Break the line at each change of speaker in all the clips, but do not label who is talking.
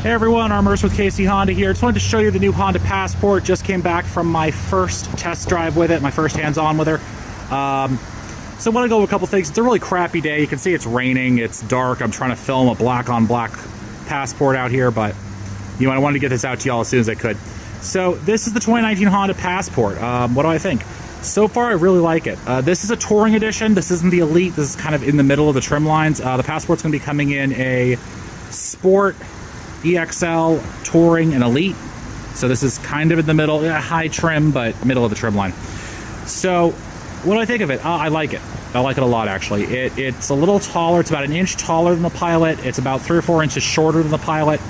Hey everyone, Armors with KC Honda here. Just wanted to show you the new Honda Passport. Just came back from my first test drive with it, my first hands-on with her. So I want to go over a couple things. It's a really crappy day. You can see it's raining, it's dark. I'm trying to film a black-on-black Passport out here, but you know, I wanted to get this out to y'all as soon as I could. So this is the 2019 Honda Passport. What do I think? So far, I really like it. This is a touring edition. This isn't the Elite. This is kind of in the middle of the trim lines. The Passport's going to be coming in a Sport, EXL, Touring, and Elite. So this is kind of in the middle, high trim, but middle of the trim line. So what do I think of it? I like it. I like it a lot, actually. It's a little taller. It's about an inch taller than the Pilot. It's about 3 or 4 inches shorter than the Pilot.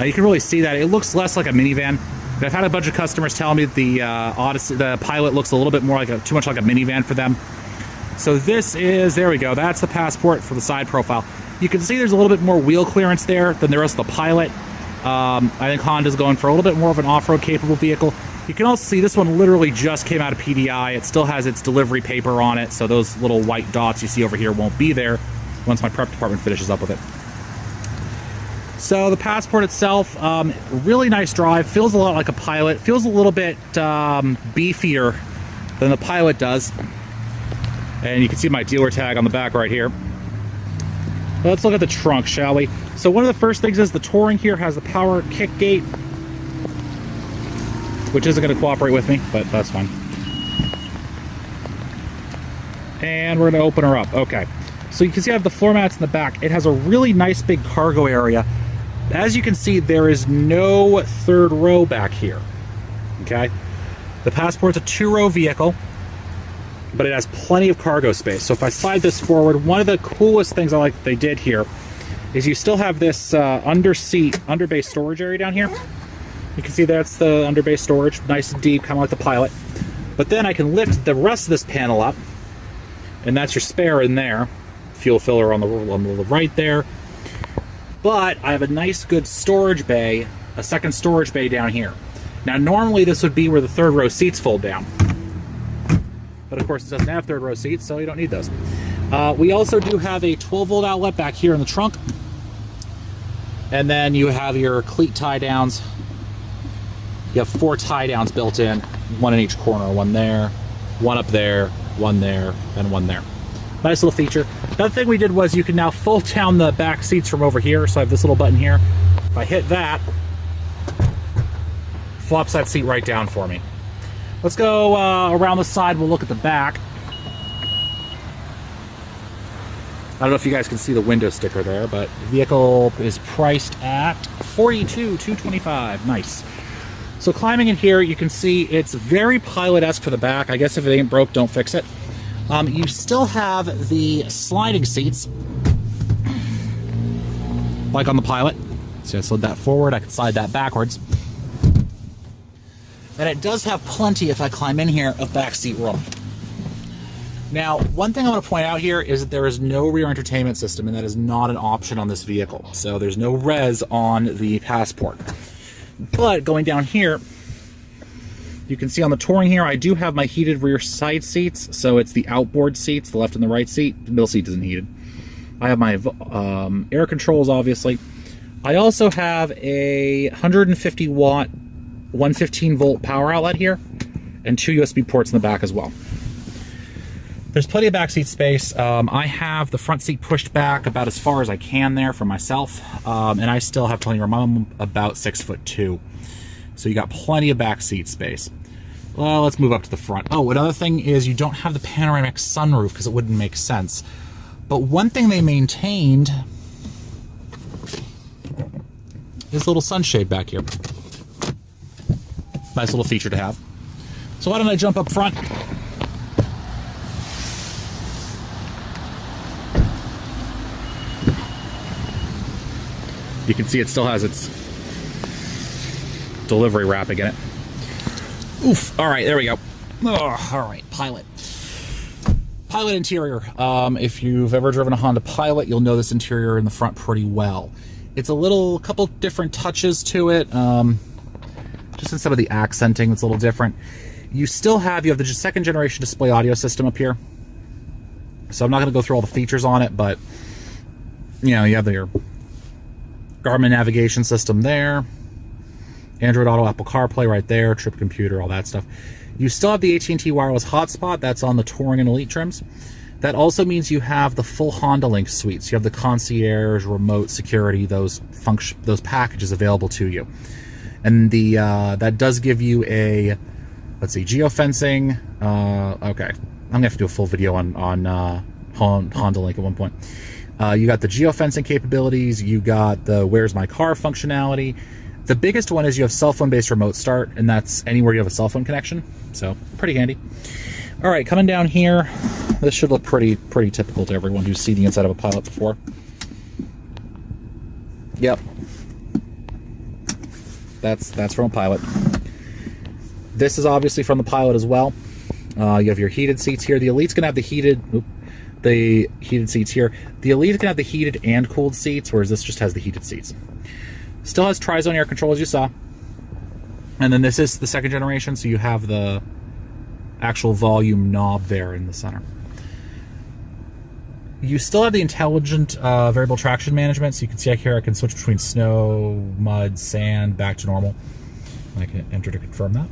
You can really see that. It looks less like a minivan. I've had a bunch of customers tell me that the Odyssey, the Pilot looks a little bit more like too much like a minivan for them. So this is, there we go. That's the Passport for the side profile. You can see there's a little bit more wheel clearance there than the rest of the Pilot. I think Honda's going for a little bit more of an off-road capable vehicle. You can also see this one literally just came out of PDI. It still has its delivery paper on it, so those little white dots you see over here won't be there once my prep department finishes up with it. So the Passport itself, really nice drive. Feels a lot like a Pilot. Feels a little bit beefier than the Pilot does. And you can see my dealer tag on the back right here. Let's look at the trunk, shall we? So one of the first things is the Touring here has the power kick gate, which isn't going to cooperate with me, but that's fine. And we're going to open her up. Okay. So you can see I have the floor mats in the back. It has a really nice big cargo area. As you can see, there is no third row back here. Okay? The Passport's a 2-row vehicle, but it has plenty of cargo space. So if I slide this forward, one of the coolest things I like that they did here is you still have this underbase storage area down here. You can see that's the underbase storage, nice and deep, kind of like the Pilot. But then I can lift the rest of this panel up, and that's your spare in there. Fuel filler on the right there. But I have a nice good storage bay, a second storage bay down here. Now normally this would be where the third row seats fold down. But of course it doesn't have third row seats, so you don't need those. We also do have a 12-volt outlet back here in the trunk. And then you have your cleat tie downs. You have 4 tie downs built in, one in each corner, one there, one up there, one there, and one there. Nice little feature. Another thing we did was you can now fold down the back seats from over here. So I have this little button here. If I hit that, flops that seat right down for me. Let's go around the side. We'll look at the back. I don't know if you guys can see the window sticker there, but the vehicle is priced at $42,225. Nice. So climbing in here, you can see it's very Pilot-esque for the back. I guess if it ain't broke, don't fix it. You still have the sliding seats, like on the Pilot. So I slid that forward, I can slide that backwards. And it does have plenty, if I climb in here, of backseat room. Now, one thing I want to point out here is that there is no rear entertainment system, and that is not an option on this vehicle. So there's no res on the Passport. But going down here, you can see on the Touring here, I do have my heated rear side seats. So it's the outboard seats, the left and the right seat. The middle seat isn't heated. I have my air controls, obviously. I also have a 150 watt, 115 volt power outlet here, and 2 USB ports in the back as well. There's plenty of backseat space. I have the front seat pushed back about as far as I can there for myself, and I still have plenty of room. I'm about 6'2". So you got plenty of backseat space. Well, let's move up to the front. Oh, another thing is you don't have the panoramic sunroof because it wouldn't make sense. But one thing they maintained is a little sunshade back here. Nice little feature to have. So why don't I jump up front? You can see it still has its delivery wrapping in it. Oof. All right, there we go. Oh, all right, Pilot. Pilot interior. If you've ever driven a Honda Pilot, you'll know this interior in the front pretty well. It's a couple different touches to it. Just in some of the accenting, it's a little different. You have the second generation display audio system up here. So I'm not going to go through all the features on it, but you know, you have your Garmin navigation system there. Android Auto, Apple CarPlay right there, trip computer, all that stuff. You still have the AT&T wireless hotspot. That's on the Touring and Elite trims. That also means you have the full Honda Link suites. You have the concierge, remote security, those packages available to you. And the that does give you a, let's see, geofencing. Okay, I'm gonna have to do a full video on Honda Link at one point. You got the geofencing capabilities. You got the Where's My Car functionality. The biggest one is you have cell phone-based remote start, and that's anywhere you have a cell phone connection. So pretty handy. All right, coming down here, this should look pretty typical to everyone who's seen the inside of a Pilot before. Yep, that's from a Pilot. This is obviously from the Pilot as well. You have your heated seats here. The Elite's gonna have the heated seats here. The Elite's gonna have the heated and cooled seats, whereas this just has the heated seats. Still has tri-zone air control, as you saw. And then this is the second generation, so you have the actual volume knob there in the center. You still have the intelligent variable traction management, so you can see here I can switch between snow, mud, sand, back to normal. I can enter to confirm that.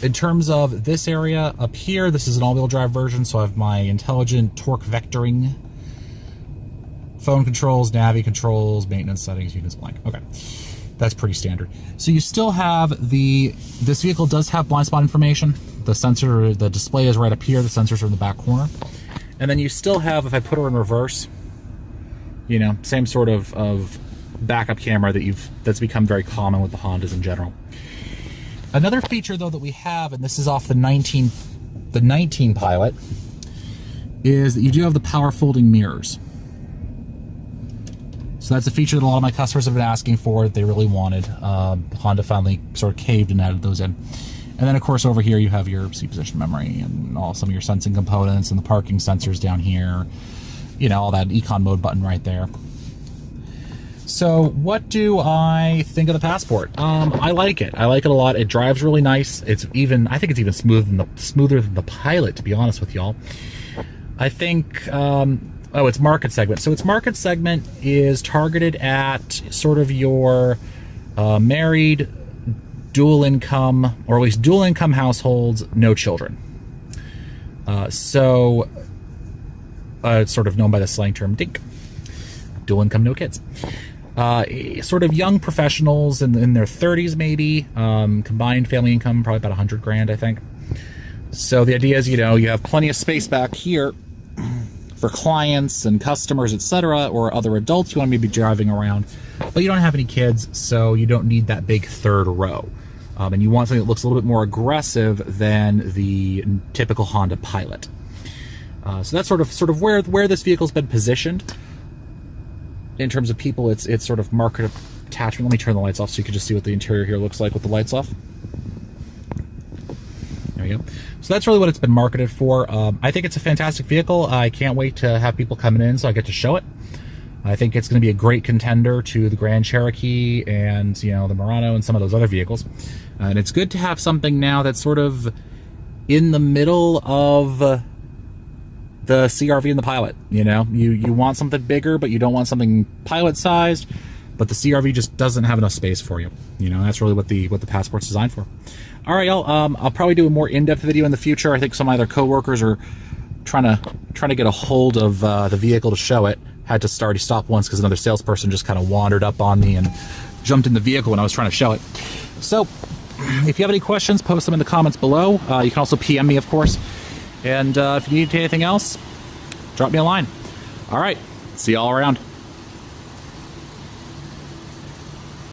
In terms of this area up here, this is an all-wheel drive version, so I have my intelligent torque vectoring, phone controls, navi controls, maintenance settings, units blank. Okay, that's pretty standard. So you still have this vehicle does have blind spot information. The sensor, the display is right up here. The sensors are in the back corner. And then you still have, if I put her in reverse, you know, same sort of backup camera that's become very common with the Hondas in general. Another feature though that we have, and this is off the 19 Pilot, is that you do have the power folding mirrors. So that's a feature that a lot of my customers have been asking for, that they really wanted. Honda finally sort of caved and added those in. And then of course over here you have your seat position memory and some of your sensing components and the parking sensors down here. You know, all that econ mode button right there. So what do I think of the Passport? I like it. I like it a lot. It drives really nice. I think it's even smoother than the Pilot, to be honest with y'all. I think, it's market segment. So its market segment is targeted at sort of your married, dual income, or at least dual income households, no children. It's sort of known by the slang term DINK. Dual income, no kids. Sort of young professionals in their 30s maybe, combined family income probably about 100 grand, I think. So the idea is, you know, you have plenty of space back here for clients and customers, etc., or other adults you want to be driving around, but you don't have any kids, so you don't need that big third row. And you want something that looks a little bit more aggressive than the typical Honda Pilot. So that's sort of where this vehicle's been positioned. In terms of people, it's sort of market attachment. Let me turn the lights off so you can just see what the interior here looks like with the lights off. There we go. So that's really what it's been marketed for. I think it's a fantastic vehicle. I can't wait to have people coming in so I get to show it. I think it's going to be a great contender to the Grand Cherokee and, you know, the Murano and some of those other vehicles. And it's good to have something now that's sort of in the middle of the CR-V and the Pilot. You know, you want something bigger, but you don't want something Pilot-sized. But the CR-V just doesn't have enough space for you. You know, that's really what the Passport's designed for. All right, y'all. I'll probably do a more in-depth video in the future. I think some of my other coworkers are trying to get a hold of the vehicle to show it. Had to stop once because another salesperson just kind of wandered up on me and jumped in the vehicle when I was trying to show it. So, if you have any questions, post them in the comments below. You can also PM me, of course. And if you need anything else, drop me a line. All right, see you all around.